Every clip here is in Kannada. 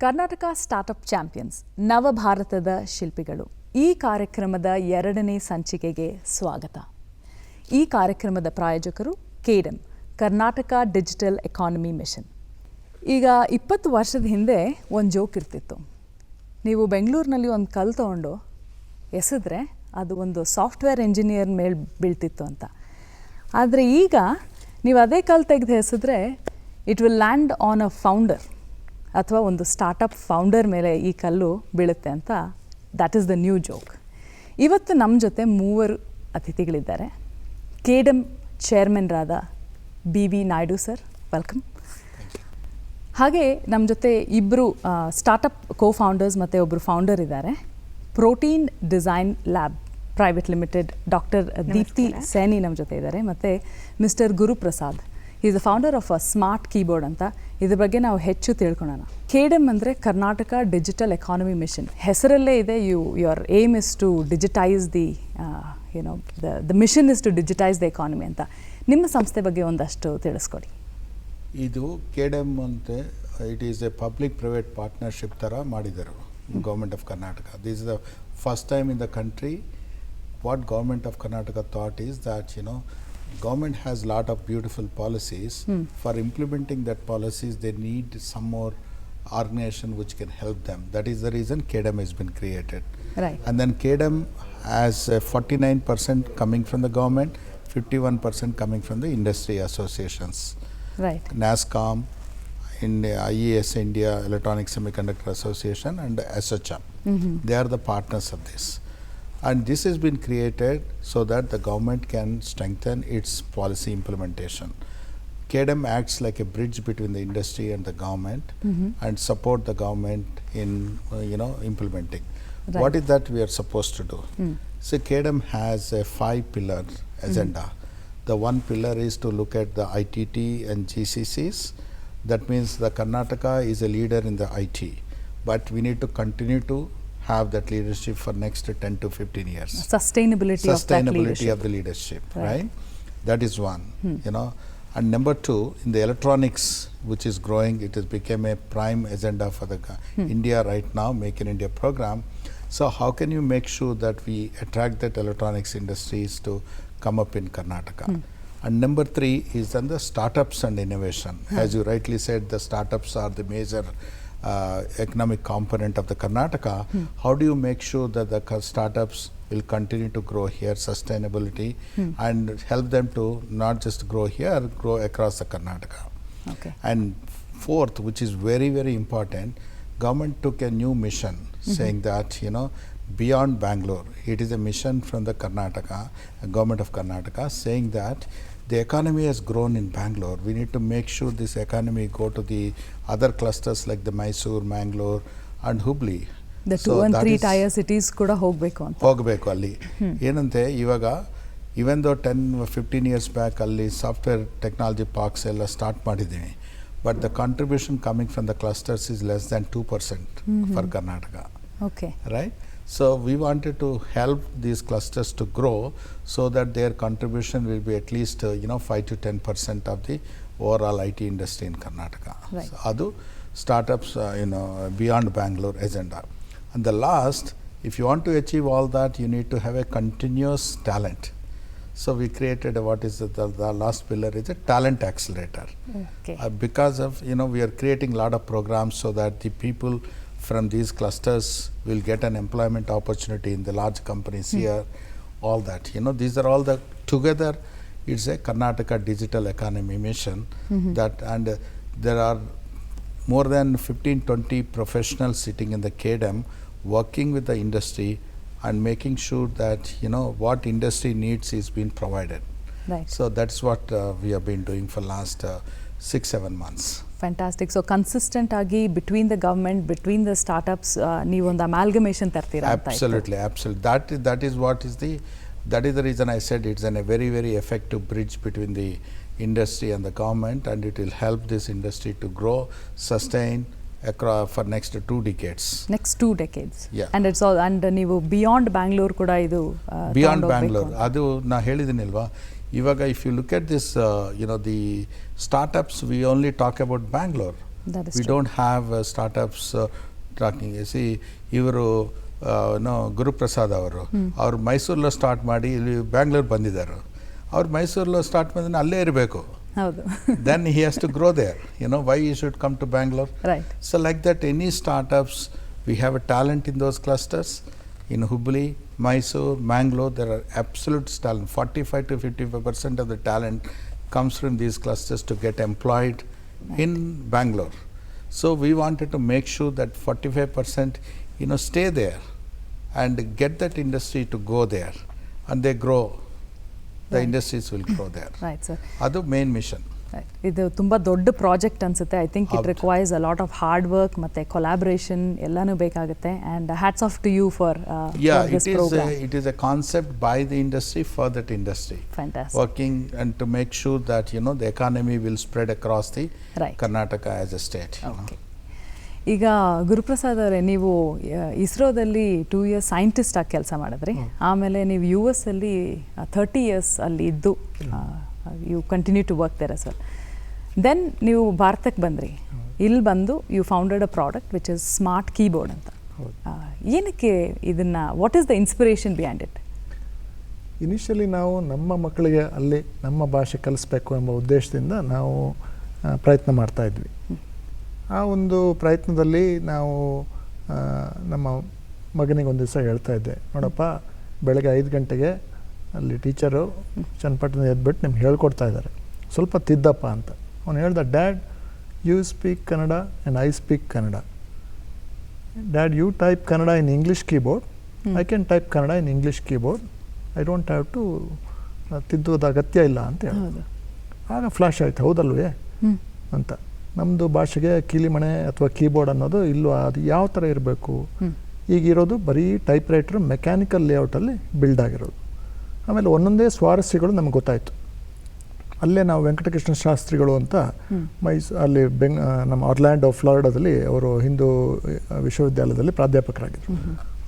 ಕರ್ನಾಟಕ ಸ್ಟಾರ್ಟ್ಅಪ್ ಚಾಂಪಿಯನ್ಸ್ ನವಭಾರತದ ಶಿಲ್ಪಿಗಳು ಈ ಕಾರ್ಯಕ್ರಮದ 2ನೇ ಸಂಚಿಕೆಗೆ ಸ್ವಾಗತ. ಈ ಕಾರ್ಯಕ್ರಮದ ಪ್ರಾಯೋಜಕರು ಕೇಡಮ್ ಕರ್ನಾಟಕ ಡಿಜಿಟಲ್ ಎಕಾನಮಿ ಮಿಷನ್. ಈಗ 20 ವರ್ಷದ ಹಿಂದೆ ಒಂದು ಜೋಕ್ ಇರ್ತಿತ್ತು. ನೀವು ಬೆಂಗಳೂರಿನಲ್ಲಿ ಒಂದು ಕಲ್ಲು ತಗೊಂಡು ಎಸೆದ್ರೆ ಅದು ಒಂದು ಸಾಫ್ಟ್ವೇರ್ ಇಂಜಿನಿಯರ್ ಮೇಲೆ ಬೀಳ್ತಿತ್ತು ಅಂತ. ಆದರೆ ಈಗ ನೀವು ಅದೇ ಕಲ್ಲು ತೆಗೆದು ಎಸೆದ್ರೆ it will land on a founder ಅಥವಾ ಒಂದು ಸ್ಟಾರ್ಟಪ್ ಫೌಂಡರ್ ಮೇಲೆ ಈ ಕಲ್ಲು ಬೀಳುತ್ತೆ ಅಂತ. That is the new joke. ಇವತ್ತು ನಮ್ಮ ಜೊತೆ 3 ಅತಿಥಿಗಳಿದ್ದಾರೆ. ಕೇಡಮ್ ಚೇರ್ಮನ್ರಾದ BV ನಾಯ್ಡು ಸರ್, ವೆಲ್ಕಮ್. ಹಾಗೆ ನಮ್ಮ ಜೊತೆ 2 ಸ್ಟಾರ್ಟಪ್ ಕೋ-ಫೌಂಡರ್ಸ್ ಮತ್ತು ಒಬ್ಬರು ಫೌಂಡರ್ ಇದ್ದಾರೆ. Protein design lab private limited doctor Deepti Saini ನಮ್ಮ ಜೊತೆ ಇದ್ದಾರೆ, ಮತ್ತು mister Guruprasad, is the founder of a smart keyboard ಅಂತ. ಇದ್ರ ಬಗ್ಗೆ ನಾವು ಹೆಚ್ಚು ತಿಳ್ಕೊಳ್ಳೋಣ. ಕೇಡಮ್ ಅಂದರೆ ಕರ್ನಾಟಕ ಡಿಜಿಟಲ್ ಎಕಾನಮಿ ಮಿಷನ್. ಹೆಸರಲ್ಲೇ ಇದೆ, your aim is to digitise the mission is to digitise the economy ಅಂತ. ನಿಮ್ಮ ಸಂಸ್ಥೆ ಬಗ್ಗೆ ಒಂದಷ್ಟು ತಿಳಿಸ್ಕೊಡಿ. ಇದು ಕೇಡಮ್ ಅಂತ, it is a public private partnership ಥರ ಮಾಡಿದರು government of Karnataka. This is the first time in the country. What government of Karnataka thought is that government has a lot of beautiful policies. For implementing that policies, they need some more organization which can help them. That is the reason KEDAM has been created. Right. And then KEDAM has 49% coming from the government, 51% coming from the industry associations. Right. NASSCOM, in IES India, Electronic Semiconductor Association, and SHM. They are the partners of this. And this has been created so that the government can strengthen its policy implementation. KEDAM acts like a bridge between the industry and the government and support the government in implementing. Right. What is that we are supposed to do? So KEDAM has a 5-pillar agenda. The one pillar is to look at the ITT and GCCs. That means the Karnataka is a leader in the IT, but we need to continue to have that leadership for next 10 to 15 years. Sustainability of that leadership. Of the leadership, right? That is one, And number 2, in the electronics, which is growing, it has become a prime agenda for the India right now, Make in India program. So how can you make sure that we attract that electronics industries to come up in Karnataka? And number 3 is then the startups and innovation. As you rightly said, the startups are the major economic component of the Karnataka. How do you make sure that the startups will continue to grow here, sustainability, and help them to not just grow here, grow across the Karnataka? Okay. And 4th, which is very, very important, government took a new mission saying that, beyond Bangalore. It is a mission from the Karnataka, government of Karnataka, saying that the economy has grown in Bangalore. We need to make sure this economy go to the other clusters like the Mysore, Mangalore and Hubli. The 2 and 3 tier cities ಕೂಡ ಹೋಗಬೇಕು ಅಂತ. ಹೋಗಬೇಕು ಅಲ್ಲಿ. ಏನಂತೆ ಇವಾಗ even though 10-15 years back ಅಲ್ಲಿ ಸಾಫ್ಟ್ವೇರ್ ಟೆಕ್ನಾಲಜಿ ಪಾರ್ಕ್ಸ್ ಎಲ್ಲ ಸ್ಟಾರ್ಟ್ ಮಾಡಿದ್ದೀವಿ, but the contribution coming from the clusters is less than 2% for Karnataka. Okay. Right? So we wanted to help these clusters to grow so that their contribution will be at least 5 to 10% of the overall IT industry in Karnataka. Right. So adu startups beyond Bangalore agenda. And the last, if you want to achieve all that, you need to have a continuous talent. So we created what is the last pillar is a talent accelerator. Okay. Because of we are creating a lot of programs so that the people from these clusters will get an employment opportunity in the large companies here, all that. These are all the together, it's a Karnataka digital economy mission. That and there are more than 15-20 professionals sitting in the KEDAM working with the industry and making sure that what industry needs is being provided. Right. So that's what we have been doing for last 6-7 months. Fantastic. So consistent ಆಗಿ between the government, between the startups, ನೀವು ಒಂದು amalgamation ತರ್ತೀರಾ ಅಂತ. Absolutely. That is what is that is the reason I said it's a very, very effective bridge between the industry and the government, and it will help this industry to grow, sustain across for next 2 decades. Next 2 decades. Yeah. And it's all, and ನೀವು beyond Bangalore ಕೂಡ ಇದು beyond Bangalore. ಅದು ನಾ ಹೇಳಿದಿನಲ್ವಾ, ಇವಾಗ if you look at this the startups, we only talk about Bangalore. That is We true. don't have startups talking. You see, ಇವರು ಗುರುಪ್ರಸಾದ್ ಅವರು ಮೈಸೂರಲ್ಲೋ ಸ್ಟಾರ್ಟ್ ಮಾಡಿ ಇಲ್ಲಿ ಬ್ಯಾಂಗ್ಳೂರ್ ಬಂದಿದ್ದಾರೆ. ಅವ್ರು ಮೈಸೂರಲ್ಲೋ ಸ್ಟಾರ್ಟ್ ಮಾಡಿದ್ರೆ ಅಲ್ಲೇ ಇರಬೇಕು. ಹೌದು. Then he has to grow there. Why he should come to Bangalore? Right. So like that, any startups, we have a talent in those clusters. In Hubli, Mysore, Mangalore, there are absolute talent. 45 to 55% of the talent comes from these clusters to get employed in Bangalore. So we wanted to make sure that 45% stay there and get that industry to go there, and they grow. The industries will grow there. Right, sir. ಅದು ಮೇನ್ ಮಿಷನ್. ಇದು ತುಂಬ ದೊಡ್ಡ ಪ್ರಾಜೆಕ್ಟ್ ಅನ್ಸುತ್ತೆ. I think it requires a lot of hard work ಮತ್ತು ಕೊಲಾಬ್ರೇಷನ್ ಎಲ್ಲನೂ ಬೇಕಾಗುತ್ತೆ. And hats off to you for this programme. It is a concept by the industry for that industry. Fantastic. Working and to make sure that the economy will spread across the Right. Karnataka as a state. Okay. ಈಗ ಗುರುಪ್ರಸಾದ್ ಅವರೇ, ನೀವು ಇಸ್ರೋದಲ್ಲಿ 2 years ಸೈಂಟಿಸ್ಟ್ ಆಗಿ ಕೆಲಸ ಮಾಡಿದ್ರಿ. ಆಮೇಲೆ ನೀವು US ಅಲ್ಲಿ 30 years ಅಲ್ಲಿ ಇದ್ದು you continue to work there as well. Then ನೀವು ಭಾರತಕ್ಕೆ ಬಂದ್ರಿ. ಇಲ್ಲಿ ಬಂದು you founded a product which is smart keyboard ಅಂತ. ಏನಕ್ಕೆ ಇದನ್ನು, what is the inspiration behind it? Initially ನಾವು ನಮ್ಮ ಮಕ್ಕಳಿಗೆ ಅಲ್ಲಿ ನಮ್ಮ ಭಾಷೆ ಕಲಿಸ್ಬೇಕು ಎಂಬ ಉದ್ದೇಶದಿಂದ ನಾವು ಪ್ರಯತ್ನ ಮಾಡ್ತಾ ಇದ್ವಿ. ಆ ಒಂದು ಪ್ರಯತ್ನದಲ್ಲಿ ನಾವು ನಮ್ಮ ಮಗನಿಗೆ ಒಂದು ದಿವಸ ಹೇಳ್ತಾ ಇದ್ದೆ, ನೋಡಪ್ಪ ಬೆಳಗ್ಗೆ 5 ಗಂಟೆಗೆ ಅಲ್ಲಿ ಟೀಚರು ಚನ್ನಪಟ್ಟಣ ಎದ್ಬಿಟ್ಟು ನಿಮ್ಗೆ ಹೇಳ್ಕೊಡ್ತಾ ಇದ್ದಾರೆ, ಸ್ವಲ್ಪ ತಿದ್ದಪ್ಪ ಅಂತ. ಅವನು ಹೇಳ್ದ, dad you speak Kannada and I speak Kannada. Dad you type Kannada in English keyboard, I can type Kannada in English keyboard, I don't have to ತಿದ್ದೋದು ಅಗತ್ಯ ಇಲ್ಲ ಅಂತ ಹೇಳಿ. ಆಗ ಫ್ಲ್ಯಾಶ್ ಆಯ್ತು, ಹೌದಲ್ವೇ ಅಂತ. ನಮ್ಮದು ಭಾಷೆಗೆ ಕೀಲಿಮಣೆ ಅಥವಾ ಕೀಬೋರ್ಡ್ ಅನ್ನೋದು ಇಲ್ಲೋ, ಅದು ಯಾವ ಥರ ಇರಬೇಕು? ಈಗಿರೋದು ಬರೀ ಟೈಪ್ ರೈಟ್ರ್ ಮೆಕ್ಯಾನಿಕಲ್ ಲೇಔಟಲ್ಲಿ ಬಿಲ್ಡ್ ಆಗಿರೋದು. ಆಮೇಲೆ ಒಂದೊಂದೇ ಸ್ವಾರಸ್ಯಗಳು ನಮ್ಗೆ ಗೊತ್ತಾಯಿತು. ಅಲ್ಲೇ ನಾವು ವೆಂಕಟಕೃಷ್ಣ ಶಾಸ್ತ್ರಿಗಳು ಅಂತ ಅಲ್ಲಿ ನಮ್ಮ ಆರ್ಲ್ಯಾಂಡೋ ಫ್ಲಾರಿಡಾದಲ್ಲಿ ಅವರು ಹಿಂದೂ ವಿಶ್ವವಿದ್ಯಾಲಯದಲ್ಲಿ ಪ್ರಾಧ್ಯಾಪಕರಾಗಿದ್ದರು.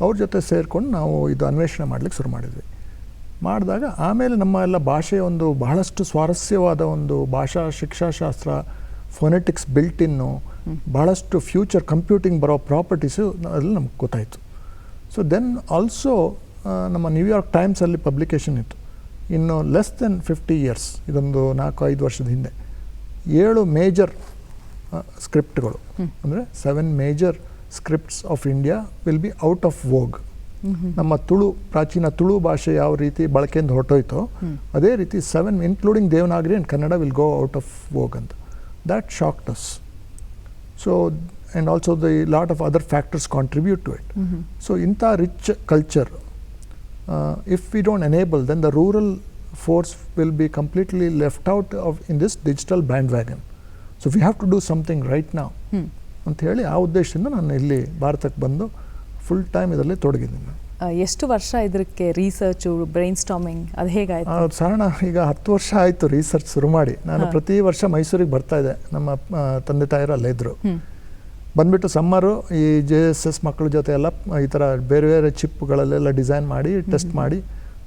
ಅವ್ರ ಜೊತೆ ಸೇರಿಕೊಂಡು ನಾವು ಇದು ಅನ್ವೇಷಣೆ ಮಾಡಲಿಕ್ಕೆ ಶುರು ಮಾಡಿದ್ವಿ. ಮಾಡಿದಾಗ ಆಮೇಲೆ ನಮ್ಮ ಎಲ್ಲ ಭಾಷೆಯ ಒಂದು ಬಹಳಷ್ಟು ಸ್ವಾರಸ್ಯವಾದ ಒಂದು ಭಾಷಾ ಶಿಕ್ಷಾಶಾಸ್ತ್ರ, ಫೊನೆಟಿಕ್ಸ್ ಬಿಲ್ಟ್ ಇನ್ನು ಬಹಳಷ್ಟು ಫ್ಯೂಚರ್ ಕಂಪ್ಯೂಟಿಂಗ್ ಬರೋ ಪ್ರಾಪರ್ಟೀಸು ಅಲ್ಲಿ ನಮ್ಗೆ ಗೊತ್ತಾಯಿತು. ಸೊ ದೆನ್ ಆಲ್ಸೋ ನಮ್ಮ ನ್ಯೂಯಾರ್ಕ್ ಟೈಮ್ಸಲ್ಲಿ ಪಬ್ಲಿಕೇಶನ್ ಇತ್ತು. ಇನ್ನು ಲೆಸ್ ದೆನ್ 50 years, ಇದೊಂದು 4-5 ವರ್ಷದ ಹಿಂದೆ, 7 ಮೇಜರ್ ಸ್ಕ್ರಿಪ್ಟ್ಗಳು, ಅಂದರೆ 7 major scripts of India will be out of vogue. ನಮ್ಮ ಪ್ರಾಚೀನ ತುಳು ಭಾಷೆ ಯಾವ ರೀತಿ ಬಳಕೆಯಿಂದ ಹೊರಟೋಯ್ತೋ ಅದೇ ರೀತಿ 7 including Devanagari and Kannada will go out of vogue ಅಂತ. That shocked us. So, and also the lot of other factors contribute to it. So, inta rich culture, if we don't enable, then the rural force will be completely left out in this digital bandwagon. So, we have to do something right now. ಅಂತ ಹೇಳಿ ಆ ಉದ್ದೇಶದಿಂದ ನಾನು ಇಲ್ಲಿ ಭಾರತಕ್ಕೆ ಬಂದು ಫುಲ್ ಟೈಮ್ ಇದರಲ್ಲಿ ತೊಡಗಿದ್ದೀನಿ. ಎಷ್ಟು ವರ್ಷ ಇದಕ್ಕೆ ರಿಸರ್ಚು, ಬ್ರೈನ್ ಸ್ಟಾರ್ಮಿಂಗ್ ಅದು ಹೇಗಾಯಿತು? ಸಾಧಾರಣ ಈಗ 10 ವರ್ಷ ಆಯಿತು ರಿಸರ್ಚ್ ಶುರು ಮಾಡಿ. ನಾನು ಪ್ರತಿ ವರ್ಷ ಮೈಸೂರಿಗೆ ಬರ್ತಾ ಇದ್ದೆ, ನಮ್ಮ ತಂದೆ ತಾಯಿರು ಅಲ್ಲೇ ಇದ್ದರು. ಬಂದುಬಿಟ್ಟು ಸಮ್ಮರು ಈ JSS ಮಕ್ಕಳ ಜೊತೆ ಎಲ್ಲ ಈ ಥರ ಬೇರೆ ಬೇರೆ ಚಿಪ್ಗಳಲ್ಲೆಲ್ಲ ಡಿಸೈನ್ ಮಾಡಿ ಟೆಸ್ಟ್ ಮಾಡಿ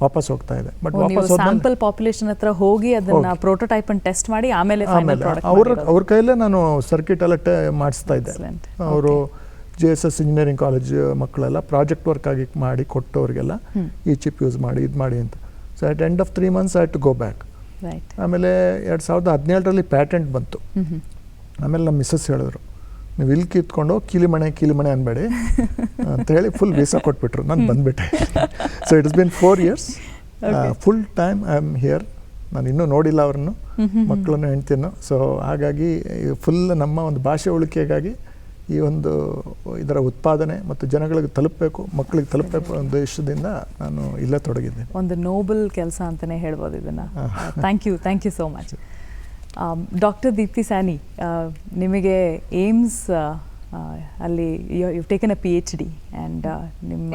ವಾಪಸ್ ಹೋಗ್ತಾ ಇದೆ. ಬಟ್ ವಾಪಸ್ ಸ್ಯಾಂಪಲ್ ಪಾಪ್ಯುಲೇಷನ್ ಹತ್ರ ಹೋಗಿ ಅದನ್ನ ಪ್ರೋಟೋಟೈಪ್ ಅನ್ನು ಟೆಸ್ಟ್ ಮಾಡಿ ಆಮೇಲೆ ಅವ್ರ ಕೈಯಲ್ಲೇ ನಾನು ಸರ್ಕ್ಯೂಟ್ ಎಲ್ಲ ಮಾಡಿಸ್ತಾ ಇದ್ದೆ. ಅವರು JSS ಇಂಜಿನಿಯರಿಂಗ್ ಕಾಲೇಜ್ ಮಕ್ಕಳೆಲ್ಲ ಪ್ರಾಜೆಕ್ಟ್ ವರ್ಕ್ ಆಗಿ ಮಾಡಿ ಕೊಟ್ಟವ್ರಿಗೆಲ್ಲ ಈ ಚಿಪ್ ಯೂಸ್ ಮಾಡಿ ಇದು ಮಾಡಿ ಅಂತ. So at end of 3 months I had to go back. ಆಮೇಲೆ 2017ರಲ್ಲಿ ಪ್ಯಾಟೆಂಟ್ ಬಂತು. ಆಮೇಲೆ ನಮ್ಮ ಮಿಸ್ಸಸ್ ಹೇಳಿದ್ರು, ನೀವು ಇಲ್ಲಿ ಕಿತ್ಕೊಂಡು ಕೀಲಿಮಣೆ ಅನ್ಬೇಡಿ ಅಂತ ಹೇಳಿ ಫುಲ್ ವೀಸಾ ಕೊಟ್ಬಿಟ್ರು. ನಾನು ಬಂದುಬಿಟ್ಟೆ. So it is been 4 years full time I am here. ನಾನು ಇನ್ನೂ ನೋಡಿಲ್ಲ ಅವ್ರನ್ನು, ಮಕ್ಕಳನ್ನು ಹೆಂಡ್ತಿಯನ್ನು. ಸೊ ಹಾಗಾಗಿ ಫುಲ್ ನಮ್ಮ ಒಂದು ಭಾಷೆ ಉಳಿಕೆಗಾಗಿ ಈ ಒಂದು ಇದರ ಉತ್ಪಾದನೆ ಮತ್ತು ಜನಗಳಿಗೆ ತಲುಪಬೇಕು, ಮಕ್ಕಳಿಗೆ ತಲುಪಬೇಕು ಅನ್ನೋ ಉದ್ದೇಶದಿಂದ ನಾನು ಇಲ್ಲೇ ತೊಡಗಿದ್ದೆ. ಒಂದು ನೋಬಲ್ ಕೆಲಸ ಅಂತಲೇ ಹೇಳ್ಬೋದು ಇದನ್ನು. Thank you so much. Doctor Deepti Saini, ನಿಮಗೆ ಏಮ್ಸ್ ಅಲ್ಲಿ you taken a PhD and ನಿಮ್ಮ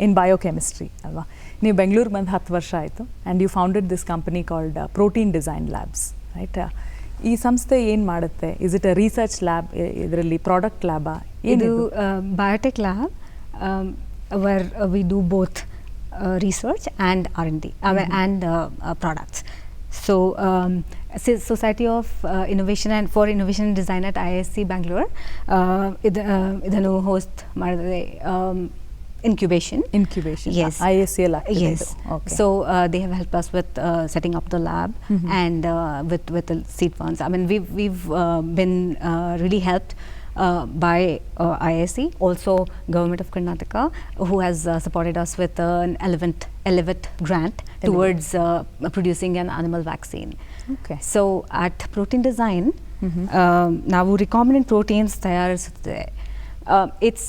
ಇನ್ ಬಯೋಕೆಮಿಸ್ಟ್ರಿ ಅಲ್ವಾ? ನೀವು ಬೆಂಗಳೂರಿಗೆ ಬಂದು 10 ವರ್ಷ ಆಯಿತು and you founded this company called protein design labs, right? ಈ ಸಂಸ್ಥೆ ಏನು ಮಾಡುತ್ತೆ? Is it a research lab, ಇದರಲ್ಲಿ ಪ್ರಾಡಕ್ಟ್ ಲ್ಯಾಬಾ? ಇದು biotech lab where we do both research and R&D and products. So Society of Innovation and for Innovation and Design at IISc Bangalore ಇದನ್ನು ಹೋಸ್ಟ್ ಮಾಡಿದೆ incubation. Yes. ISCL active Yes. ಇದು. Okay. So they have helped us with setting up the lab and with the seed funds. I mean, we've been really helped by IISc, also Government of Karnataka, who has supported us with an Elevate grant towards producing an animal vaccine. Okay. So at Protein Design, ನಾವು recombinant proteins ತಯಾರಿಸುತ್ತೆ. It's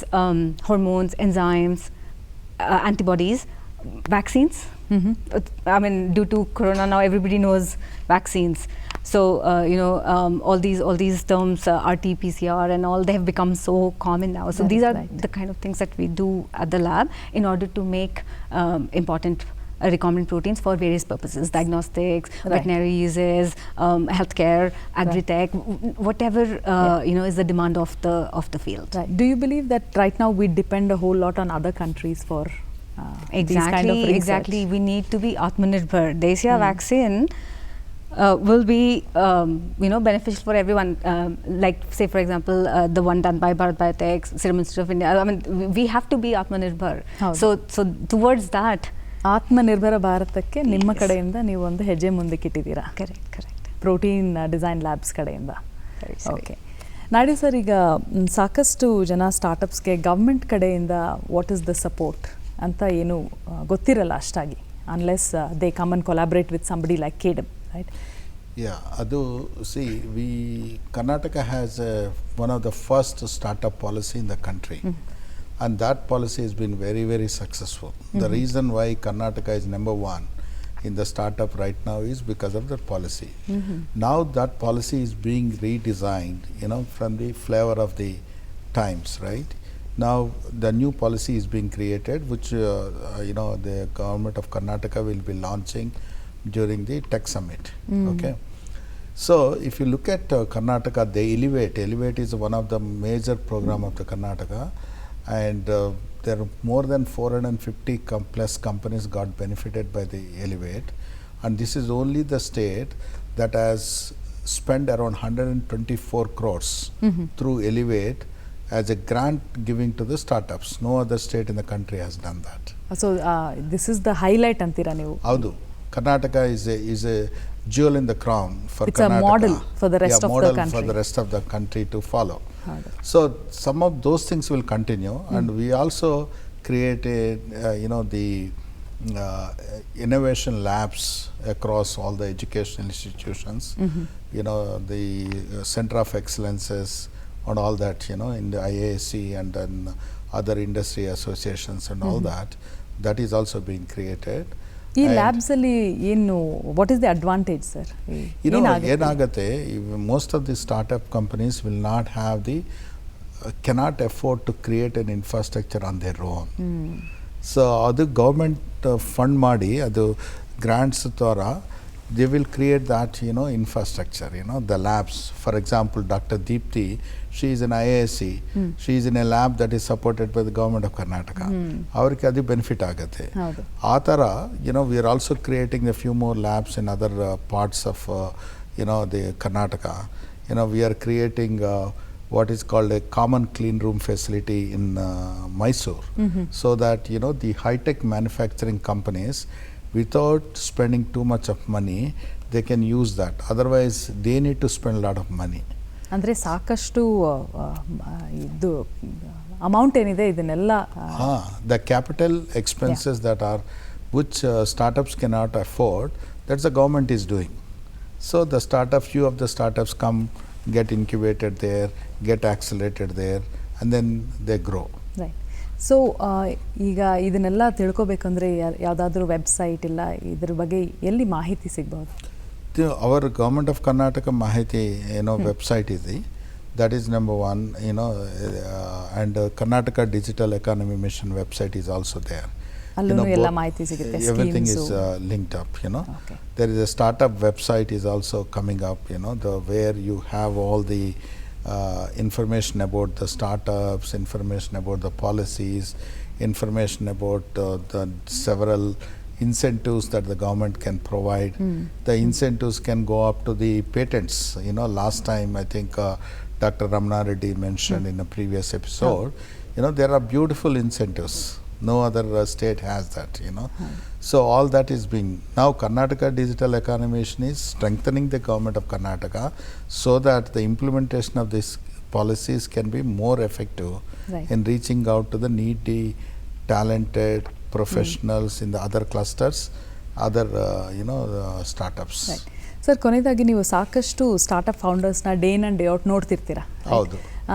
hormones, enzymes, antibodies, vaccines. I mean, due to corona now everybody knows vaccines. So all these terms, RT-PCR and all, they have become so common now. So That these is are right. the kind of things that we do at the lab in order to make important recombinant proteins for various purposes: diagnostics, Right. veterinary uses, healthcare, agri-tech, whatever is the demand of the field. Right. Do you believe that right now we depend a whole lot on other countries for these kind of research? Exactly. We need to be Atmanirbhar. Deshiya vaccine will be beneficial for everyone. Like say for example, the one done by Bharat Biotech, Serum Institute of India. I mean, we have to be Atmanirbhar. ಹೌದು. So towards that. ಆತ್ಮನಿರ್ಭರ ಭಾರತಕ್ಕೆ ನಿಮ್ಮ Yes. ಕಡೆಯಿಂದ ನೀವು ಒಂದು ಹೆಜ್ಜೆ ಮುಂದಕ್ಕಿಟ್ಟಿದ್ದೀರಾ. Correct. ಪ್ರೋಟೀನ್ ಡಿಸೈನ್ ಲ್ಯಾಬ್ಸ್ ಕಡೆಯಿಂದ. Very sweet. Okay. Naidu sir, ಈಗ ಸಾಕಷ್ಟು ಜನ ಸ್ಟಾರ್ಟಪ್ಸ್ಗೆ ಗೌರ್ಮೆಂಟ್ ಕಡೆಯಿಂದ ವಾಟ್ ಇಸ್ ದ ಸಪೋರ್ಟ್ ಅಂತ ಏನು ಗೊತ್ತಿರಲ್ಲ ಅಷ್ಟಾಗಿ, unless they come and collaborate with somebody like KEDM, right? Yeah, Adu, see, Karnataka has one of the first startup policy in the country. And that policy has been very, very successful. The reason why Karnataka is number one in the startup right now is because of the policy. Now that policy is being redesigned, from the flavor of the times, right? Now the new policy is being created, which, the government of Karnataka will be launching during the Tech Summit, okay? So if you look at Karnataka, the Elevate is one of the major program of the Karnataka, and there are more than 450 plus companies got benefited by the Elevate, and this is only the state that has spent around 124 crores through Elevate as a grant giving to the startups. No other state in the country has done that. So this is the highlight ಅಂತೀರಾ ನೀವು? Howdo. Karnataka is a jewel in the crown for It's a Karnataka. model for the rest of the model for country. the rest of the country to follow. ಹೌದು. So some of those things will continue, and we also created, the innovation labs across all the educational institutions. The Center of Excellences and all that. In the IASC and then other industry associations and all that. That is also being created. ಈ And ಲ್ಯಾಬ್ಸ್ ಅಲ್ಲಿ ಏನು, what is the advantage sir? ಏನಾಗುತ್ತೆ, most of the startup companies will not have cannot afford to create an infrastructure on their own. So ಅದು ಗೌರ್ಮೆಂಟ್ ಫಂಡ್ ಮಾಡಿ, ಅದು ಗ್ರಾಂಟ್ಸ್ ದ್ವಾರ they will create that infrastructure, the labs. For example, Dr. Deepthi, she is in IISc, she is in a lab that is supported by the government of Karnataka. Avrike adi benefit agate. ಹೌದು. ಆ ಥರ we are also creating a few more labs in other parts of the Karnataka. We are creating what is called a common clean room facility in Mysore, so that the high-tech manufacturing companies, without spending too much of money, they can use that. Otherwise, they need to spend a lot of money. ಅಂದರೆ ಸಾಕಷ್ಟು ಇದು ಅಮೌಂಟ್ ಏನಿದೆ ಇದನ್ನೆಲ್ಲ The capital expenses that are, which startups cannot afford, that's the government is doing. So the few of the startups come, get incubated there, get accelerated there, and then they grow. Right. So ಈಗ ಇದನ್ನೆಲ್ಲ ತಿಳ್ಕೊಬೇಕಂದ್ರೆ ಯಾವುದಾದ್ರೂ ವೆಬ್ಸೈಟ್ ಇಲ್ಲ ಇದ್ರ ಬಗ್ಗೆ ಎಲ್ಲಿ ಮಾಹಿತಿ ಸಿಗ್ಬೋದು? Our Government of Karnataka Mahiti, website is that is number one, and Karnataka Digital Economy Mission website is also there. ಅಲ್ಲೂ ಎಲ್ಲ ಮಾಹಿತಿ ಸಿಗುತ್ತೆ, Everything is schemes. linked up. Okay. There is a startup website is also coming up. Where you have all the information about the startups, information about the policies, information about the several incentives that the government can provide. The incentives can go up to the patents. You know, last time I think Dr. Ramana Reddy mentioned in a previous episode, you know, there are beautiful incentives. No other state has that, you know. So all that is being, now Karnataka Digital Economy Mission is strengthening the government of Karnataka so that the implementation of these policies can be more effective Right. in reaching out to the needy, talented professionals in the other clusters, other startups. Right sir, ಕೊನೆಯದಾಗಿ ನೀವು ಸಾಕಷ್ಟು ಸ್ಟಾರ್ಟಪ್ ಫೌಂಡರ್ಸ್ನ day in and day out ನೋಡ್ತಿರ್ತೀರಾ. ಹೌದು.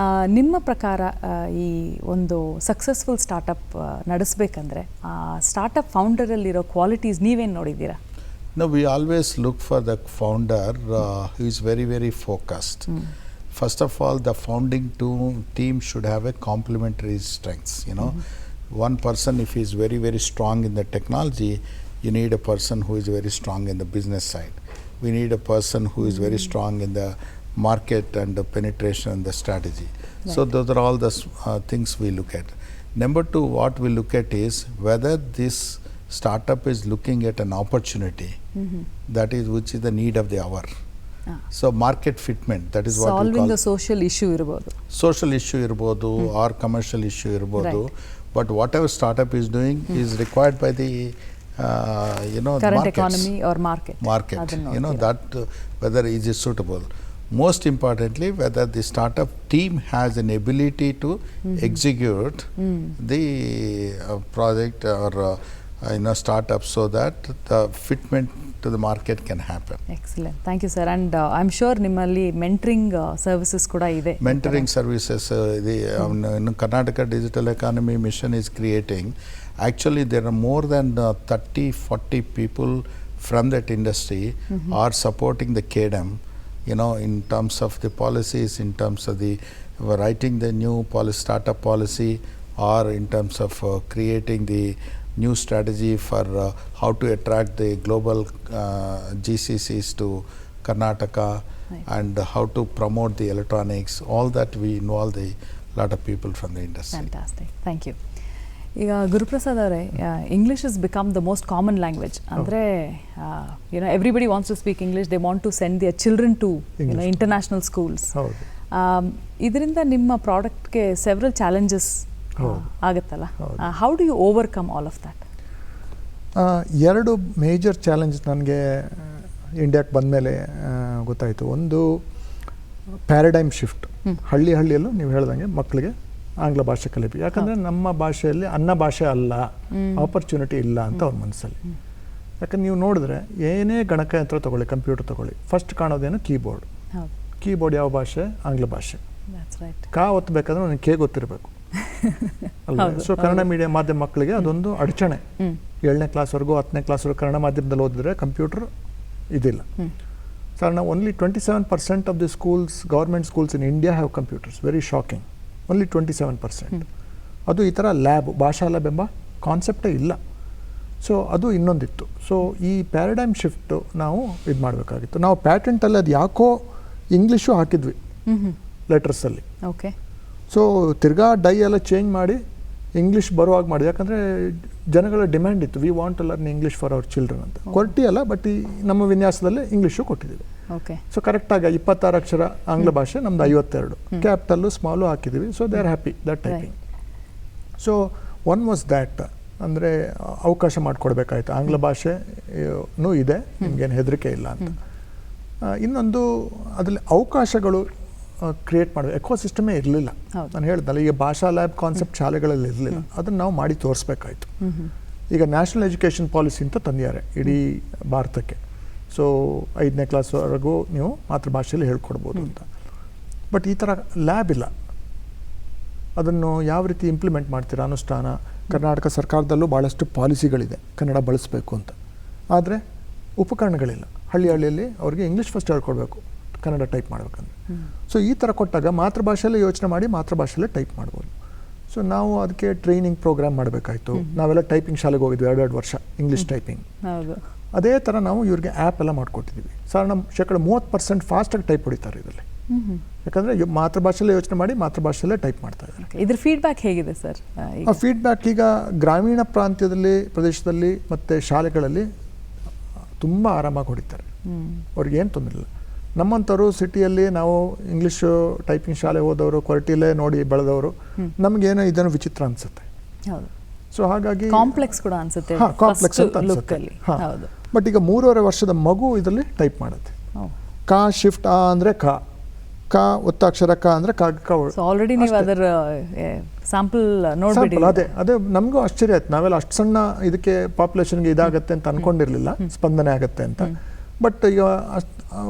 ನಿಮ್ಮ ಪ್ರಕಾರ ಈ ಒಂದು ಸಕ್ಸಸ್ಫುಲ್ ಸ್ಟಾರ್ಟಪ್ ನಡೆಸಬೇಕಂದ್ರೆ ಸ್ಟಾರ್ಟಪ್ ಫೌಂಡರಲ್ಲಿರೋ ಕ್ವಾಲಿಟೀಸ್ ನೀವೇನು ನೋಡಿದ್ದೀರಾ? No, we always look for the founder who is very, very focused. First of all, the founding team should have a complementary strengths, you know. One person, if he is very, very strong in the technology, you need a person who is very strong in the business side. We need a person who is very strong in the market and the penetration and the strategy. So those are all the things we look at. Number two, what we look at is whether this startup is looking at an opportunity that is which is the need of the hour. So market fitment, that is what we solving call the social issue ಇರ್ಬೋದು, social issue irbodu or commercial issue irbodu. But whatever startup is doing is required by the current markets. Economy or market. Market, you know, that whether is it suitable. Most importantly, whether the startup team has an ability to execute the project or startup so that the fitment to the market can happen. Excellent, thank you sir. And I am sure ನಿಮ್ಮಲ್ಲಿ ಮೆಂಟ್ರಿಂಗ್ ಸರ್ವಿಸಸ್ ಕೂಡ ಇದೆ. Mentoring services, the Karnataka Digital Economy Mission is creating. Actually, there are more than 30-40 people from that industry are supporting the KDM, you know, in terms of the policies, in terms of the writing the new startup policy, or in terms of creating the new strategy for how to attract the global GCCs to Karnataka, and how to promote the electronics. All that we involve the lot of people from the industry. Fantastic, thank you. ಈಗ ಗುರುಪ್ರಸಾದ್ ಅವರೇ, English is become the most common language. ಅಂದರೆ everybody wants to speak English, they want to send their children to international schools. ಇದರಿಂದ ನಿಮ್ಮ ಪ್ರಾಡಕ್ಟ್ಗೆ ಸೆವ್ರಲ್ ಚಾಲೆಂಜಸ್ ಆಗುತ್ತಲ್ಲ, how do you overcome all of that? ಎರಡು ಮೇಜರ್ ಚಾಲೆಂಜ್ ನನಗೆ ಇಂಡಿಯಾಕ್ಕೆ ಬಂದಮೇಲೆ ಗೊತ್ತಾಯಿತು. ಒಂದು ಪ್ಯಾರಡೈಮ್ ಶಿಫ್ಟ್. ಹಳ್ಳಿಯಲ್ಲೂ ನೀವು ಹೇಳ್ದಂಗೆ ಮಕ್ಕಳಿಗೆ ಆಂಗ್ಲ ಭಾಷೆ ಕಲಿಬೇಕು, ಯಾಕಂದರೆ ನಮ್ಮ ಭಾಷೆಯಲ್ಲಿ ಅನ್ನ ಭಾಷೆ ಅಲ್ಲ, ಆಪರ್ಚುನಿಟಿ ಇಲ್ಲ ಅಂತ ಅವ್ರ ಮನಸ್ಸಲ್ಲಿ. ಯಾಕಂದ್ರೆ ನೀವು ನೋಡಿದ್ರೆ ಏನೇ ಗಣಕಯಂತ್ರ ತೊಗೊಳ್ಳಿ, ಕಂಪ್ಯೂಟರ್ ತೊಗೊಳ್ಳಿ, ಫಸ್ಟ್ ಕಾಣೋದೇನು ಕೀಬೋರ್ಡ್. ಕೀಬೋರ್ಡ್ ಯಾವ ಭಾಷೆ? ಆಂಗ್ಲ ಭಾಷೆ. ಕಾ ಒತ್ತಬೇಕಾದ್ರೆ ನನಗೆ ಕೆ ಗೊತ್ತಿರಬೇಕು ಅಲ್ಲ. ಸೊ ಕನ್ನಡ ಮೀಡಿಯಂ ಮಾಧ್ಯಮ ಮಕ್ಕಳಿಗೆ ಅದೊಂದು ಅಡಚಣೆ. 7ನೇ ಕ್ಲಾಸ್ವರೆಗೂ 10ನೇ ಕ್ಲಾಸ್ವರೆಗೂ ಕನ್ನಡ ಮಾಧ್ಯಮದಲ್ಲಿ ಓದಿದ್ರೆ ಕಂಪ್ಯೂಟರ್ ಇದಿಲ್ಲ. ಸರ್, ನಾವು only 27% of the schools, government schools in India have computers. Very shocking. Only 27%. ಅದು ಈ ಥರ ಲ್ಯಾಬ್, ಭಾಷಾ ಲ್ಯಾಬ್ ಎಂಬ ಕಾನ್ಸೆಪ್ಟೇ ಇಲ್ಲ. ಸೊ ಅದು ಇನ್ನೊಂದಿತ್ತು. ಸೊ ಈ ಪ್ಯಾರಡೈಮ್ ಶಿಫ್ಟು ನಾವು ಇದು ಮಾಡಬೇಕಾಗಿತ್ತು. ನಾವು ಪ್ಯಾಟೆಂಟಲ್ಲಿ ಅದು ಯಾಕೋ ಇಂಗ್ಲೀಷು ಹಾಕಿದ್ವಿ ಲೆಟರ್ಸಲ್ಲಿ. ಓಕೆ. ಸೊ ತಿರ್ಗಾ ಡೈ ಎಲ್ಲ ಚೇಂಜ್ ಮಾಡಿ ಇಂಗ್ಲೀಷ್ ಬರುವಾಗ ಮಾಡಿ, ಯಾಕಂದರೆ ಜನಗಳ ಡಿಮ್ಯಾಂಡ್ ಇತ್ತು, we want to learn English for our children ಅಂತ. ಕೊಟ್ಟಿಯಲ್ಲ, ಬಟ್ ಈ ನಮ್ಮ ವಿನ್ಯಾಸದಲ್ಲೇ ಇಂಗ್ಲೀಷು ಕೊಟ್ಟಿದ್ದೀವಿ. ಓಕೆ. ಸೊ ಕರೆಕ್ಟಾಗಿ 26 ಅಕ್ಷರ ಆಂಗ್ಲ ಭಾಷೆ, ನಮ್ದು 52 ಕ್ಯಾಪಿಟಲ್ಲು ಸ್ಮಾಲು ಹಾಕಿದ್ದೀವಿ. So they are happy that typing. So one was that, ಅಂದರೆ ಅವಕಾಶ ಮಾಡಿಕೊಡ್ಬೇಕಾಯ್ತು. ಆಂಗ್ಲ ಭಾಷೆನೂ ಇದೆ, ನಿಮಗೇನು ಹೆದರಿಕೆ ಇಲ್ಲ ಅಂತ. ಇನ್ನೊಂದು ಅದರಲ್ಲಿ ಅವಕಾಶಗಳು ಕ್ರಿಯೇಟ್ ಮಾಡಬೇಕು. ಎಕೋಸಿಸ್ಟಮೇ ಇರಲಿಲ್ಲ. ನಾನು ಹೇಳ್ದಲ್ಲ, ಈಗ ಭಾಷಾ ಲ್ಯಾಬ್ ಕಾನ್ಸೆಪ್ಟ್ ಶಾಲೆಗಳಲ್ಲಿ ಇರಲಿಲ್ಲ, ಅದನ್ನು ನಾವು ಮಾಡಿ ತೋರಿಸ್ಬೇಕಾಯ್ತು. ಈಗ ನ್ಯಾಷನಲ್ ಎಜುಕೇಷನ್ ಪಾಲಿಸಿ ಅಂತ ತಂದಿದ್ದಾರೆ ಇಡೀ ಭಾರತಕ್ಕೆ. ಸೊ 5ನೇ ಕ್ಲಾಸ್ವರೆಗೂ ನೀವು ಮಾತೃಭಾಷೆಯಲ್ಲಿ ಹೇಳ್ಕೊಡ್ಬೋದು ಅಂತ. ಬಟ್ ಈ ಥರ ಲ್ಯಾಬ್ ಇಲ್ಲ. ಅದನ್ನು ಯಾವ ರೀತಿ ಇಂಪ್ಲಿಮೆಂಟ್ ಮಾಡ್ತೀರಾ ಅನುಷ್ಠಾನ? ಕರ್ನಾಟಕ ಸರ್ಕಾರದಲ್ಲೂ ಭಾಳಷ್ಟು ಪಾಲಿಸಿಗಳಿದೆ ಕನ್ನಡ ಬಳಸಬೇಕು ಅಂತ, ಆದರೆ ಉಪಕರಣಗಳಿಲ್ಲ. ಹಳ್ಳಿಯಲ್ಲಿ ಅವ್ರಿಗೆ ಇಂಗ್ಲೀಷ್ ಫಸ್ಟ್ ಹೇಳ್ಕೊಡ್ಬೇಕು, ಕನ್ನಡ ಟೈಪ್ ಮಾಡ್ಬೇಕಂದ್ರೆ. ಸೊ ಈ ಥರ ಕೊಟ್ಟಾಗ ಮಾತೃಭಾಷೆಯಲ್ಲೇ ಯೋಚನೆ ಮಾಡಿ ಮಾತೃಭಾಷೆಯಲ್ಲೇ ಟೈಪ್ ಮಾಡ್ಬೋದು. ಸೊ ನಾವು ಅದಕ್ಕೆ ಟ್ರೈನಿಂಗ್ ಪ್ರೋಗ್ರಾಮ್ ಮಾಡಬೇಕಾಯ್ತು. ನಾವೆಲ್ಲ ಟೈಪಿಂಗ್ ಶಾಲೆಗೆ ಹೋಗಿದ್ವಿ 2 ವರ್ಷ ಇಂಗ್ಲೀಷ್ ಟೈಪಿಂಗ್. ಅದೇ ಥರ ನಾವು ಇವ್ರಿಗೆ ಆ್ಯಪ್ ಎಲ್ಲ ಮಾಡಿಕೊಟ್ಟಿದ್ದೀವಿ. ಸರ್, ನಮ್ಮ 30% ಫಾಸ್ಟಾಗಿ ಟೈಪ್ ಹೊಡಿತಾರೆ ಇದರಲ್ಲಿ. ಯಾಕಂದರೆ ಮಾತೃಭಾಷೆಯಲ್ಲೇ ಯೋಚನೆ ಮಾಡಿ ಮಾತೃಭಾಷೆಯಲ್ಲೇ ಟೈಪ್ ಮಾಡ್ತಾ ಇದ್ದಾರೆ. ಇದ್ರ ಫೀಡ್ಬ್ಯಾಕ್ ಹೇಗಿದೆ ಸರ್? ಆ ಫೀಡ್ಬ್ಯಾಕ್ ಈಗ ಗ್ರಾಮೀಣ ಪ್ರದೇಶದಲ್ಲಿ ಮತ್ತು ಶಾಲೆಗಳಲ್ಲಿ ತುಂಬ ಆರಾಮಾಗಿ ಹೊಡಿತಾರೆ, ಅವ್ರಿಗೇನು ತೊಂದರೆ ಇಲ್ಲ. ನಮ್ಮಂಥವ್ರು ಸಿಟಿಯಲ್ಲಿ ನಾವು ಇಂಗ್ಲೀಷು ಟೈಪಿಂಗ್ ಶಾಲೆ ಹೋದವರು, ಕೊರಟಿಲೇ ನೋಡಿ ಬೆಳೆದವರು, ನಮಗೇನೋ ಇದನ್ನು ವಿಚಿತ್ರ ಅನಿಸುತ್ತೆ. ಹೌದು. ಸೊ ಹಾಗಾಗಿ ಕಾಂಪ್ಲೆಕ್ಸ್ ಕೂಡ ಅನ್ಸುತ್ತೆ. ಕಾಂಪ್ಲೆಕ್ಸ್ ಅಂತ ಅನ್ಸುತ್ತೆ. ಹೌದು. ಬಟ್ ಈಗ 3.5 ವರ್ಷದ ಮಗು ಇದರಲ್ಲಿ ಟೈಪ್ ಮಾಡುತ್ತೆ. ಕ ಶಿಫ್ಟ್ ಆ ಅಂದರೆ ಕ ಒತ್ತಾಕ್ಷರ ಕ ಅಂದರೆ ಆಲ್ರೆಡಿ ನೀವು ಅದರ ಸ್ಯಾಂಪಲ್ ನೋಡ್ಬಿಡಿ. ಅದೇ ನಮಗೂ ಆಶ್ಚರ್ಯ ಆಯ್ತು. ನಾವೆಲ್ಲ ಅಷ್ಟು ಸಣ್ಣ ಇದಕ್ಕೆ ಪಾಪ್ಯುಲೇಷನ್ಗೆ ಇದಾಗತ್ತೆ ಅಂತ ಅನ್ಕೊಂಡಿರ್ಲಿಲ್ಲ, ಸ್ಪಂದನೆ ಆಗುತ್ತೆ ಅಂತ. ಬಟ್ ಈಗ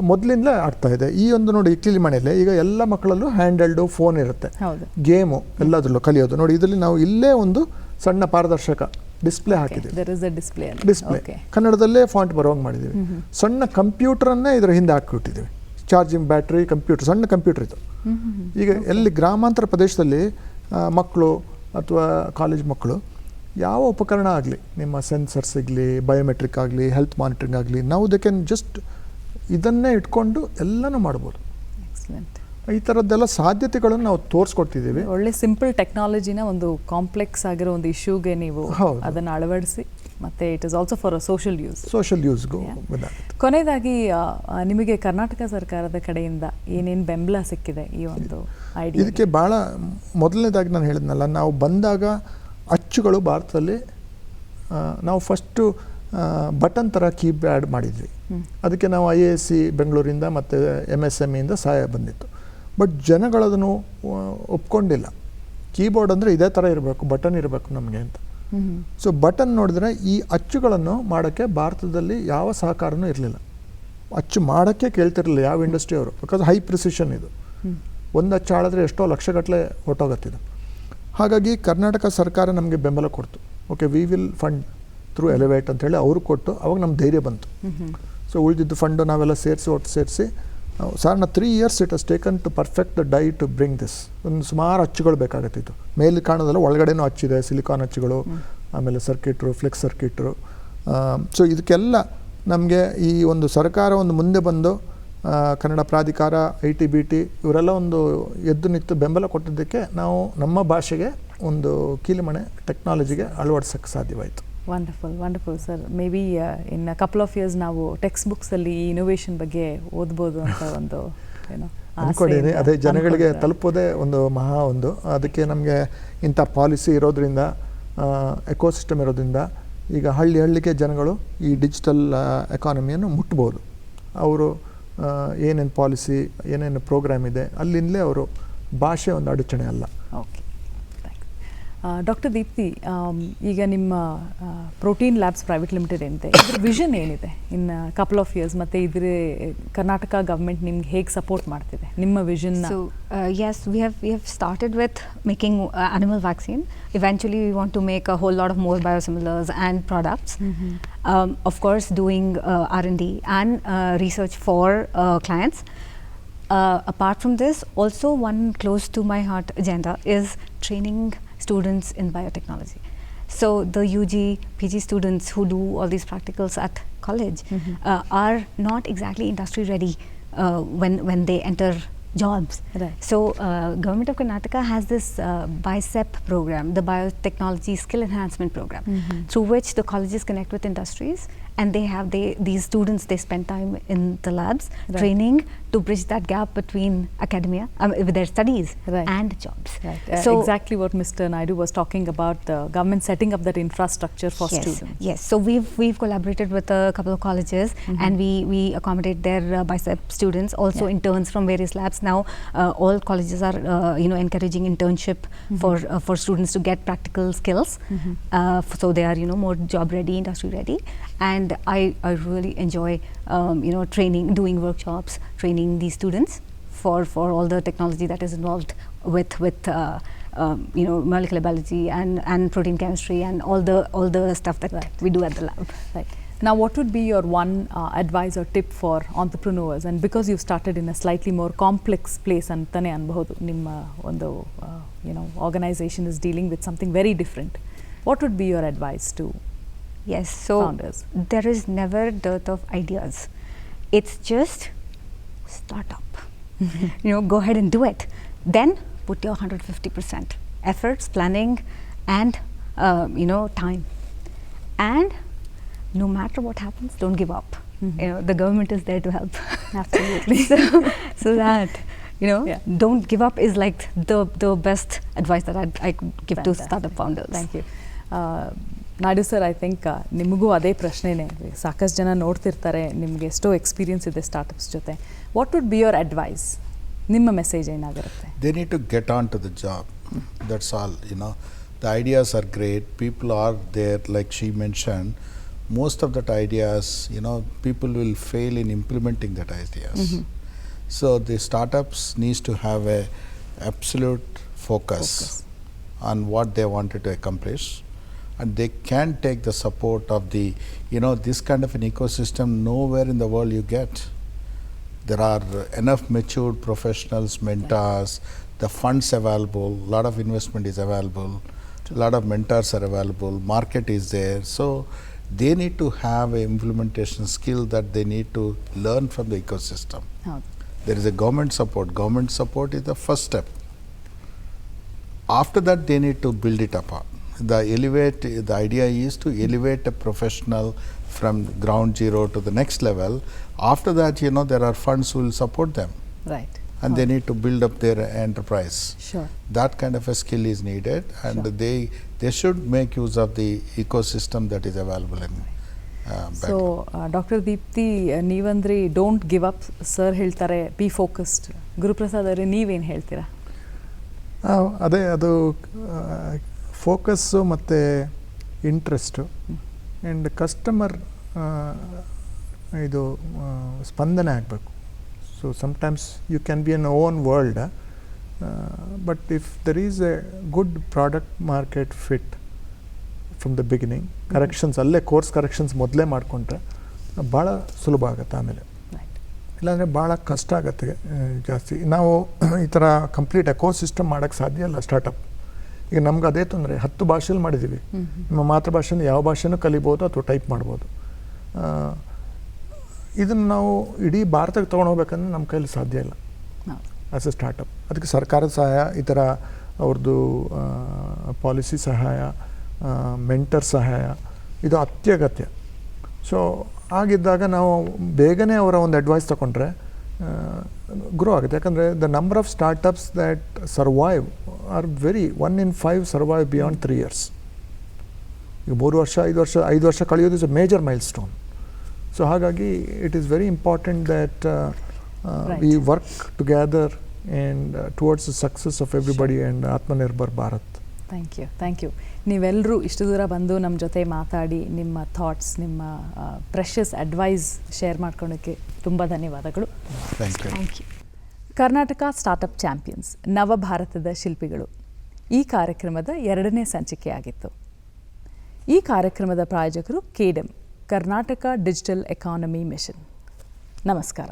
ಮೊದಲಿಂದಲೇ ಆಗ್ತಾ ಇದೆ. ಈ ಒಂದು ನೋಡಿ ಇಕ್ಲಿ ಮನೆಯಲ್ಲೇ ಈಗ ಎಲ್ಲ ಮಕ್ಕಳಲ್ಲೂ ಹ್ಯಾಂಡ್ ಹೆಲ್ಡು ಫೋನ್ ಇರುತ್ತೆ, ಗೇಮು ಎಲ್ಲದರಲ್ಲೂ ಕಲಿಯೋದು. ನೋಡಿ ಇದರಲ್ಲಿ ನಾವು ಇಲ್ಲೇ ಒಂದು ಸಣ್ಣ ಪಾರದರ್ಶಕ ಡಿಸ್ಪ್ಲೇ ಹಾಕಿದ್ದೀವಿ. ಡಿಸ್ಪ್ಲೇ ಕನ್ನಡದಲ್ಲೇ ಫಾಂಟ್ ಬರೋಂಗೆ ಮಾಡಿದ್ದೀವಿ. ಸಣ್ಣ ಕಂಪ್ಯೂಟರನ್ನೇ ಇದರ ಹಿಂದೆ ಹಾಕಿಬಿಟ್ಟಿದ್ದೀವಿ. ಚಾರ್ಜಿಂಗ್ ಬ್ಯಾಟ್ರಿ, ಕಂಪ್ಯೂಟರ್, ಸಣ್ಣ ಕಂಪ್ಯೂಟರ್ ಇದು. ಈಗ ಎಲ್ಲಿ ಗ್ರಾಮಾಂತರ ಪ್ರದೇಶದಲ್ಲಿ ಮಕ್ಕಳು ಅಥವಾ ಕಾಲೇಜ್ ಮಕ್ಕಳು ಯಾವ ಉಪಕರಣ ಆಗಲಿ, ನಿಮ್ಮ ಸೆನ್ಸರ್ ಸಿಗಲಿ, ಬಯೋಮೆಟ್ರಿಕ್ ಆಗಲಿ, ಹೆಲ್ತ್ ಮಾನಿಟರಿಂಗ್ ಆಗಲಿ, ನಾವು ದೇ ಕ್ಯಾನ್ ಜಸ್ಟ್ ಇದನ್ನೇ ಇಟ್ಕೊಂಡು ಎಲ್ಲನೂ ಮಾಡ್ಬೋದು. ಈ ಥರದ್ದೆಲ್ಲ ಸಾಧ್ಯತೆಗಳನ್ನು ನಾವು ತೋರಿಸ್ಕೊಟ್ಟಿದ್ದೀವಿ. ಒಳ್ಳೆ ಸಿಂಪಲ್ ಟೆಕ್ನಾಲಜಿನ ಒಂದು ಕಾಂಪ್ಲೆಕ್ಸ್ ಆಗಿರೋ ಒಂದು ಇಶ್ಯೂಗೆ ನೀವು ಅದನ್ನು ಅಳವಡಿಸಿ, ಮತ್ತೆ it is also for social ಯೂಸ್ಗೂ. ಕೊನೆಯದಾಗಿ ನಿಮಗೆ ಕರ್ನಾಟಕ ಸರ್ಕಾರದ ಕಡೆಯಿಂದ ಏನೇನು ಬೆಂಬಲ ಸಿಕ್ಕಿದೆ ಈ ಒಂದು ಐಡಿಯಾ? ಇದಕ್ಕೆ ಭಾಳ ಮೊದಲನೇದಾಗಿ ನಾನು ಹೇಳಿದ್ನಲ್ಲ, ನಾವು ಬಂದಾಗ ಅಚ್ಚುಗಳು ಭಾರತದಲ್ಲಿ ನಾವು ಫಸ್ಟು ಬಟನ್ ಥರ ಕೀಪ್ಯಾಡ್ ಮಾಡಿದ್ವಿ. ಅದಕ್ಕೆ ನಾವು IISc ಬೆಂಗಳೂರಿಂದ ಮತ್ತು MSMEಯಿಂದ ಸಹಾಯ ಬಂದಿತ್ತು. ಬಟ್ ಜನಗಳದನ್ನು ಒಪ್ಕೊಂಡಿಲ್ಲ. ಕೀಬೋರ್ಡ್ ಅಂದರೆ ಇದೇ ಥರ ಇರಬೇಕು, ಬಟನ್ ಇರಬೇಕು ನಮಗೆ ಅಂತ. ಸೊ ಬಟನ್ ನೋಡಿದ್ರೆ ಈ ಅಚ್ಚುಗಳನ್ನು ಮಾಡೋಕ್ಕೆ ಭಾರತದಲ್ಲಿ ಯಾವ ಸಹಕಾರನೂ ಇರಲಿಲ್ಲ. ಅಚ್ಚು ಮಾಡೋಕ್ಕೆ ಕೇಳ್ತಿರಲಿಲ್ಲ ಯಾವ ಇಂಡಸ್ಟ್ರಿ ಅವರು, ಬಿಕಾಸ್ ಹೈ ಪ್ರಿಸಿಷನ್ ಇದು. ಒಂದು ಅಚ್ಚು ಆಳಿದ್ರೆ ಎಷ್ಟೋ ಲಕ್ಷಗಟ್ಟಲೆ ಹೊಟ್ಟೋಗತ್ತಿದು. ಹಾಗಾಗಿ ಕರ್ನಾಟಕ ಸರ್ಕಾರ ನಮಗೆ ಬೆಂಬಲ ಕೊಡ್ತು. Okay, we will fund through elevate ಅಂತೇಳಿ ಅವರು ಕೊಟ್ಟು, ಅವಾಗ ನಮ್ಮ ಧೈರ್ಯ ಬಂತು. ಸೊ ಉಳಿದಿದ್ದು ಫಂಡು ನಾವೆಲ್ಲ ಸೇರಿಸಿ ಸಾರ್ನ 3 years it has taken to perfect the die to bring this. ಒಂದು ಸುಮಾರು ಅಚ್ಚುಗಳು ಬೇಕಾಗತ್ತಿತ್ತು. ಮೇಲೆ ಕಾಣೋದಲ್ಲ, ಒಳಗಡೆನೂ ಅಚ್ಚಿದೆ, ಸಿಲಿಕಾನ್ ಅಚ್ಚುಗಳು, ಆಮೇಲೆ ಸರ್ಕಿಟ್ರು, ಫ್ಲೆಕ್ಸ್ ಸರ್ಕಿಟ್ರು. ಸೊ ಇದಕ್ಕೆಲ್ಲ ನಮಗೆ ಈ ಒಂದು ಸರ್ಕಾರ ಒಂದು ಮುಂದೆ ಬಂದು ಕನ್ನಡ ಪ್ರಾಧಿಕಾರ, ITBT ಇವರೆಲ್ಲ ಒಂದು ಎದ್ದು ನಿಂತು ಬೆಂಬಲ ಕೊಟ್ಟಿದ್ದಕ್ಕೆ ನಾವು ನಮ್ಮ ಭಾಷೆಗೆ ಒಂದು ಕೀಲಿಮಣೆ ಟೆಕ್ನಾಲಜಿಗೆ ಅಳವಡಿಸೋಕ್ಕೆ ಸಾಧ್ಯವಾಯಿತು. Wonderful sir. May be in couple of years ನಾವು ಟೆಕ್ಸ್ಟ್ ಬುಕ್ಸಲ್ಲಿ ಈ ಇನೋವೇಷನ್ ಬಗ್ಗೆ ಓದ್ಬೋದು ಅಂತ ಒಂದು ಅಂದ್ಕೊಂಡಿದ್ದೀನಿ. ಅದೇ ಜನಗಳಿಗೆ ತಲುಪೋದೇ ಒಂದು ಅದಕ್ಕೆ ನಮಗೆ ಇಂಥ ಪಾಲಿಸಿ ಇರೋದ್ರಿಂದ, ಎಕೋಸಿಸ್ಟಮ್ ಇರೋದ್ರಿಂದ ಈಗ ಹಳ್ಳಿಗೆ ಜನಗಳು ಈ ಡಿಜಿಟಲ್ ಎಕಾನಮಿಯನ್ನು ಮುಟ್ಬೋದು. ಅವರು ಏನೇನು ಪಾಲಿಸಿ, ಏನೇನು ಪ್ರೋಗ್ರಾಮ್ ಇದೆ ಅಲ್ಲಿಂದಲೇ ಅವರು ಭಾಷೆ ಒಂದು ಅಡಚಣೆ ಅಲ್ಲ. ಓಕೆ, ಡಾಕ್ಟರ್ ದೀಪ್ತಿ, ಈಗ ನಿಮ್ಮ ಪ್ರೋಟೀನ್ ಲ್ಯಾಬ್ಸ್ ಪ್ರೈವೇಟ್ ಲಿಮಿಟೆಡ್ ಏನಿದೆ, ಇದ್ರ ವಿಷನ್ ಏನಿದೆ ಇನ್ ಕಪಲ್ ಆಫ್ ಇಯರ್ಸ್, ಮತ್ತು ಇದ್ರ ಕರ್ನಾಟಕ ಗವರ್ಮೆಂಟ್ ನಿಮ್ಗೆ ಹೇಗೆ ಸಪೋರ್ಟ್ ಮಾಡ್ತಿದೆ ನಿಮ್ಮ vision? So yes, we have started with making animal vaccine. Eventually we want to make a whole lot of more biosimilars and products. Of course doing R&D and research for clients. Apart from this, also one close to my heart agenda is training students in biotechnology. So the UG, PG students who do all these practicals at college are not exactly industry ready when they enter jobs. Right. So Government of Karnataka has this BICEP program, the Biotechnology Skill Enhancement Program, through which the colleges connect with industries, and these students, they spend time in the labs, training to bridge that gap between academia, with their studies and jobs. So exactly what Mr. Naidu was talking about, the government setting up that infrastructure for students. Yes, so we've collaborated with a couple of colleges, and we accommodate their BICEP students, also interns from various labs. Now all colleges are encouraging internship for students to get practical skills, so they are more job ready, industry ready. And I really enjoy training, doing workshops, training these students for all the technology that is involved with molecular biology and protein chemistry and all the stuff that we do at the lab. Right. Now, what would be your one advice or tip for entrepreneurs? And because you've started in a slightly more complex place, antane anbahudu, nimma ondu organization is dealing with something very different. What would be your advice to founders? There is never dearth of ideas. It's just start up. Go ahead and do it. Then put your 150% efforts, planning, and time. And no matter what happens, don't give up. The government is there to help. Absolutely. so that Yeah. don't give up is like the best advice that I could give to Fantastic. startup founders. Thank you Naidu sir, I think ನಿಮಗೂ ಅದೇ ಪ್ರಶ್ನೆನೇ. ಸಾಕಷ್ಟು ಜನ ನೋಡ್ತಿರ್ತಾರೆ, ನಿಮಗೆ ಎಷ್ಟೋ ಎಕ್ಸ್ಪೀರಿಯನ್ಸ್ ಇದೆ ಸ್ಟಾರ್ಟಪ್ಸ್ ಜೊತೆ. What would be your advice? ನಿಮ್ಮ ಮೆಸೇಜ್ ಏನಾಗಿರುತ್ತೆ? They need to get on to the job. That's all. The ideas are great. People are there, like she mentioned. Most of that ideas, people will fail in implementing that ideas. So the startups needs to have a absolute focus on what they wanted to accomplish, and they can take the support of the, this kind of an ecosystem nowhere in the world you get. There are enough matured professionals, mentors, the funds available, lot of investment is available, lot of mentors are available, market is there. So they need to have a implementation skill that they need to learn from the ecosystem. ಹೌದು. There is a government support. Government support is the first step. After that, they need to build it up. The idea is to elevate a professional from ground zero to the next level. After that, there are funds who will support them, right. and they need to build up their enterprise. Sure. That kind of a skill is needed, and Sure. they should make use of the ecosystem that is available in so Bangalore. Doctor Deepti, ನೀವಂದ್ರಿ ಡೋಂಟ್ ಗಿವ್ ಅಪ್, ಸರ್ ಹೇಳ್ತಾರೆ ಬಿ ಫೋಕಸ್ಡ್. ಗುರುಪ್ರಸಾದ್ ಅವರೇ, ನೀವೇನು ಹೇಳ್ತೀರಾ? ಅದೇ ಅದು ಫೋಕಸ್ಸು ಮತ್ತು ಇಂಟ್ರೆಸ್ಟು ಆ್ಯಂಡ್ ಕಸ್ಟಮರ್ ಇದು ಸ್ಪಂದನೆ ಆಗಬೇಕು. So sometimes you can be on own world, but if there is a good product market fit from the beginning, corrections ಅಲ್ಲೇ ಕೋರ್ಸ್ ಕರೆಕ್ಷನ್ಸ್ ಮೊದಲೇ ಮಾಡಿಕೊಂಡ್ರೆ ಭಾಳ ಸುಲಭ ಆಗುತ್ತೆ. ಆಮೇಲೆ ರೈಟ್. ಇಲ್ಲಾಂದರೆ ಭಾಳ ಕಷ್ಟ ಆಗುತ್ತೆ ಜಾಸ್ತಿ. ನಾವು ಈ ಥರ ಕಂಪ್ಲೀಟ್ ಎಕೋಸಿಸ್ಟಮ್ ಮಾಡೋಕ್ಕೆ ಸಾಧ್ಯ ಇಲ್ಲ ಸ್ಟಾರ್ಟಪ್. ಈಗ ನಮ್ಗೆ ಅದೇ ತೊಂದರೆ, 10 ಭಾಷೆಯಲ್ಲಿ ಮಾಡಿದ್ದೀವಿ. ನಮ್ಮ ಮಾತೃಭಾಷೆನ ಯಾವ ಭಾಷೆನೂ ಕಲಿಬೋದು ಅಥವಾ ಟೈಪ್ ಮಾಡ್ಬೋದು. ಇದನ್ನು ನಾವು ಇಡೀ ಭಾರತಕ್ಕೆ ತೊಗೊಂಡೋಗ್ಬೇಕಂದ್ರೆ ನಮ್ಮ ಕೈಲಿ ಸಾಧ್ಯ ಇಲ್ಲ ಹೌದು. As A startup. ಅದಕ್ಕೆ ಸರ್ಕಾರದ ಸಹಾಯ, ಈ ಥರ ಅವ್ರದ್ದು ಪಾಲಿಸಿ ಸಹಾಯ, ಮೆಂಟರ್ ಸಹಾಯ ಇದು ಅತ್ಯಗತ್ಯ. ಸೊ ಆಗಿದ್ದಾಗ ನಾವು ಬೇಗನೆ ಅವರ ಒಂದು ಅಡ್ವೈಸ್ ತಗೊಂಡ್ರೆ ಗ್ರೋ ಆಗುತ್ತೆ. ಯಾಕಂದರೆ the number of startups that survive are very 1 in 5 survive beyond 3 years. ಈಗ 3 ವರ್ಷ 5 ವರ್ಷ ಕಳೆಯೋದು is a major milestone. So ಹಾಗಾಗಿ it is very important that we work together and towards the success of everybody and Atmanirbhar Bharat. Thank you. ನೀವೆಲ್ಲರೂ ಇಷ್ಟು ದೂರ ಬಂದು ನಮ್ಮ ಜೊತೆ ಮಾತಾಡಿ ನಿಮ್ಮ ಥಾಟ್ಸ್, ನಿಮ್ಮ ಪ್ರೆಷಸ್ ಅಡ್ವೈಸ್ ಶೇರ್ ಮಾಡ್ಕೊಳ್ಳೋಕ್ಕೆ ತುಂಬ ಧನ್ಯವಾದಗಳು. Thank you. Thank you. Karnataka startup champions, ನವಭಾರತದ ಶಿಲ್ಪಿಗಳು ಈ ಕಾರ್ಯಕ್ರಮದ 2ನೇ ಸಂಚಿಕೆಯಾಗಿತ್ತು. ಈ ಕಾರ್ಯಕ್ರಮದ ಪ್ರಾಯೋಜಕರು KDEM, Karnataka digital economy mission. ನಮಸ್ಕಾರ.